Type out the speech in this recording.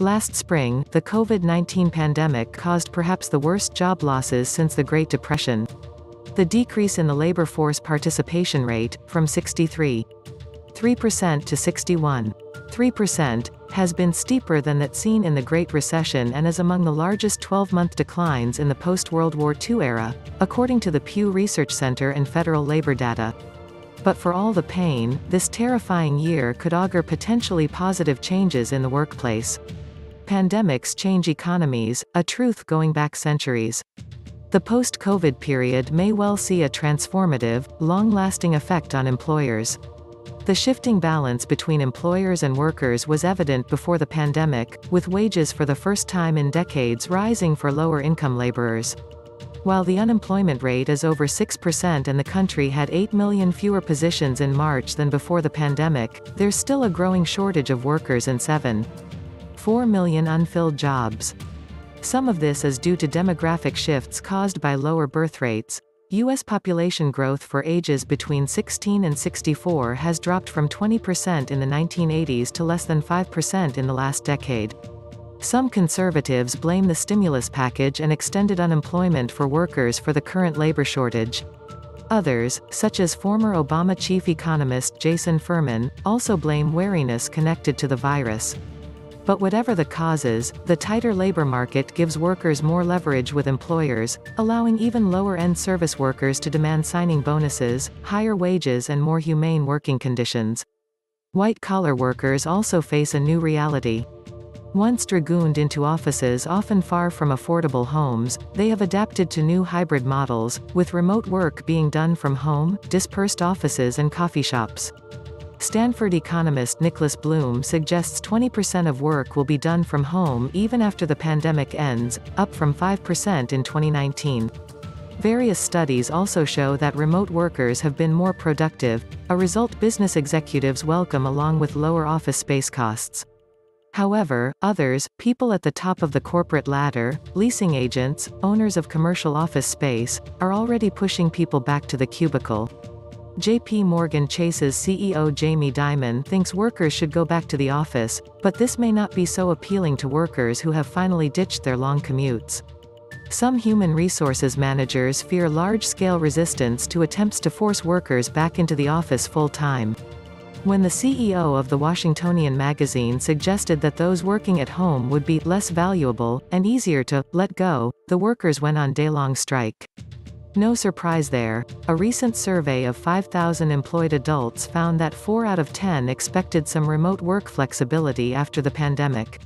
Last spring, the COVID-19 pandemic caused perhaps the worst job losses since the Great Depression. The decrease in the labor force participation rate, from 63.3% to 61.3%, has been steeper than that seen in the Great Recession and is among the largest 12-month declines in the post-World War II era, according to the Pew Research Center and federal labor data. But for all the pain, this terrifying year could augur potentially positive changes in the workplace. Pandemics change economies, a truth going back centuries. The post-COVID period may well see a transformative, long-lasting effect on employers. The shifting balance between employers and workers was evident before the pandemic, with wages for the first time in decades rising for lower-income laborers. While the unemployment rate is over 6% and the country had 8 million fewer positions in March than before the pandemic, there's still a growing shortage of workers and 7.4 million unfilled jobs. Some of this is due to demographic shifts caused by lower birth rates. U.S. population growth for ages between 16 and 64 has dropped from 20% in the 1980s to less than 5% in the last decade. Some conservatives blame the stimulus package and extended unemployment for workers for the current labor shortage. Others, such as former Obama chief economist Jason Furman, also blame wariness connected to the virus. But whatever the causes, the tighter labor market gives workers more leverage with employers, allowing even lower-end service workers to demand signing bonuses, higher wages and more humane working conditions. White-collar workers also face a new reality. Once dragooned into offices often far from affordable homes, they have adapted to new hybrid models, with remote work being done from home, dispersed offices and coffee shops. Stanford economist Nicholas Bloom suggests 20% of work will be done from home even after the pandemic ends, up from 5% in 2019. Various studies also show that remote workers have been more productive, a result business executives welcome along with lower office space costs. However, others, people at the top of the corporate ladder, leasing agents, owners of commercial office space, are already pushing people back to the cubicle. JPMorgan Chase's CEO Jamie Dimon thinks workers should go back to the office, but this may not be so appealing to workers who have finally ditched their long commutes. Some human resources managers fear large-scale resistance to attempts to force workers back into the office full-time. When the CEO of the Washingtonian magazine suggested that those working at home would be less valuable and easier to let go, the workers went on daylong strike. No surprise there. A recent survey of 5,000 employed adults found that 4 out of 10 expected some remote work flexibility after the pandemic.